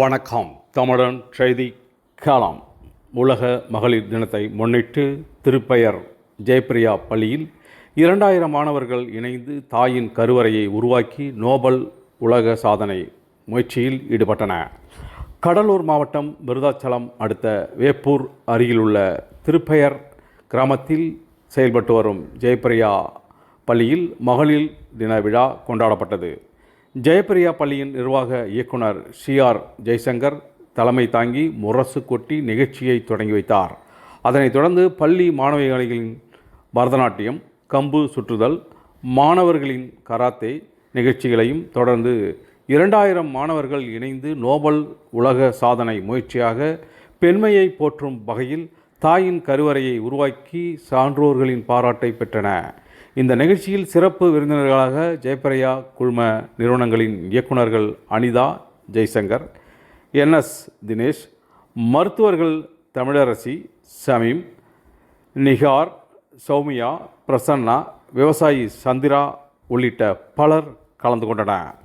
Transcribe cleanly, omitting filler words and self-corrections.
வணக்கம். தமிழன் செய்தி காலம். உலக மகளிர் தினத்தை முன்னிட்டு திருப்பெயர் ஜெயப்பிரியா பள்ளியில் 2000 மாணவர்கள் இணைந்து தாயின் கருவறையை உருவாக்கி நோபல் உலக சாதனை முயற்சியில் ஈடுபட்டன. கடலூர் மாவட்டம் விருதாச்சலம் அடுத்த வேப்பூர் அருகிலுள்ள திருப்பெயர் கிராமத்தில் செயல்பட்டு வரும் ஜெயப்பிரியா பள்ளியில் மகளிர் தின விழா கொண்டாடப்பட்டது. ஜெயப்பிரியா பள்ளியின் நிர்வாக இயக்குனர் CR ஜெய்சங்கர் தலைமை தாங்கி முரசு கொட்டி நிகழ்ச்சியை தொடங்கி வைத்தார். அதனைத் தொடர்ந்து பள்ளி மாணவிகளின் பரதநாட்டியம், கம்பு சுற்றுதல், மாணவர்களின் கராத்தே நிகழ்ச்சிகளையும் தொடர்ந்து 2000 மாணவர்கள் இணைந்து நோபல் உலக சாதனை முயற்சியாக பெண்மையை போற்றும் வகையில் தாயின் கருவறையை உருவாக்கி சான்றோர்களின் பாராட்டை பெற்றன. இந்த நிகழ்ச்சியில் சிறப்பு விருந்தினர்களாக ஜெயப்பிரியா குழும நிறுவனங்களின் இயக்குநர்கள் அனிதா, ஜெய்சங்கர், NS தினேஷ், மருத்துவர்கள் தமிழரசி, சமீம், நிகார், சௌமியா, பிரசன்னா, விவசாயி சந்திரா உள்ளிட்ட பலர் கலந்து கொண்டனர்.